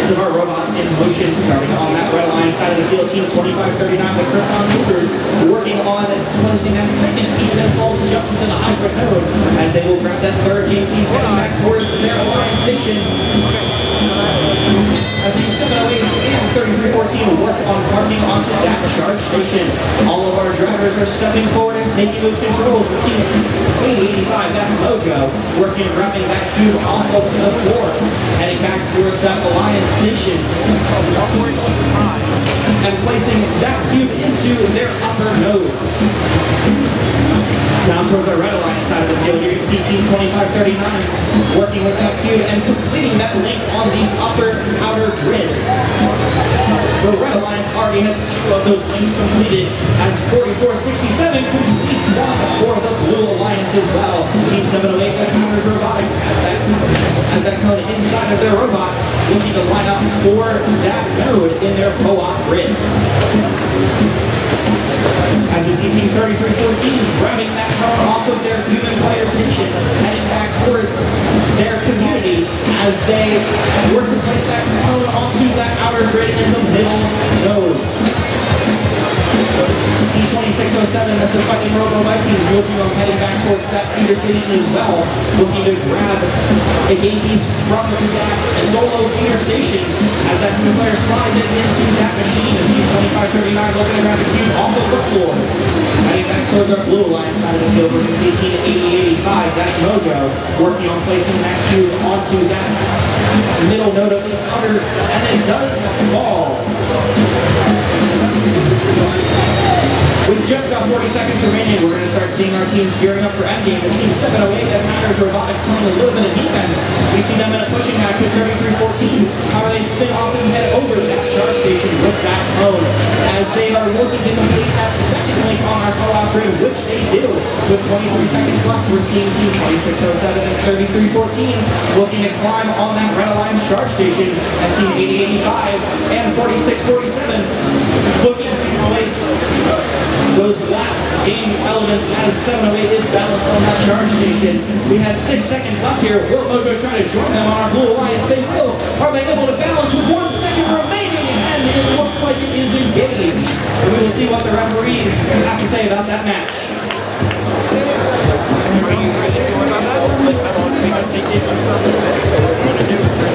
rest of our robots in motion, starting on that red line side of the field. Team 2539, the Krypton Movers, working on closing that second piece that falls just into the hybrid node, as they will grab that third game piece, heading back towards their alliance station. As Team 708 and 3314 work on parking onto that charge station. All of our drivers are stepping forward and taking those controls. Team 8085, that's Mojo, working and grabbing that cube off of the floor, heading back towards that alliance station, and placing that cube into their upper node. Down towards our red alliance side of the field, you're going to see Team 2539 working with that cube and completing that link on the upper outer grid. The red alliance already has 2 of those links completed, as 4467 completes one for the blue alliance as well. Team 708, that's Robotics, has that code inside of their robot, looking to line up for that node in their co-op grid. As we see Team 3314 grabbing that cone off of their human player station, heading back towards their community as they work to place that cone onto that outer grid in the middle node. Team 2607, that's the Fighting Robo Vikings, looking on heading back towards that feeder station as well, looking to grab a game piece from that solo feeder station as that human player slides it into that machine. As Team 2539 looking to grab the cube off of the floor. Heading back towards our blue line side of the field, we're going to see Team 8085, that's Mojo, working on placing that cube onto that middle node of the outer, and it does fall. With just about 40 seconds remaining, we're going to start seeing our teams gearing up for endgame. As Team 708, that's Robotics, playing a little bit of defense. We see them in a pushing match with 3314. However, they spin off and head over to that charge station with that cone, as they are looking to complete that second link on our co-op grid, which they do. With 23 seconds left, we're seeing Team 2607 and 3314 looking to climb on that red alliance charge station, as Team 8085 and 4647 looking to place those last game elements as 708 is balanced on that charge station. We have 6 seconds left here. Will Mojo try to join them on our blue alliance? They will. Are they able to balance with one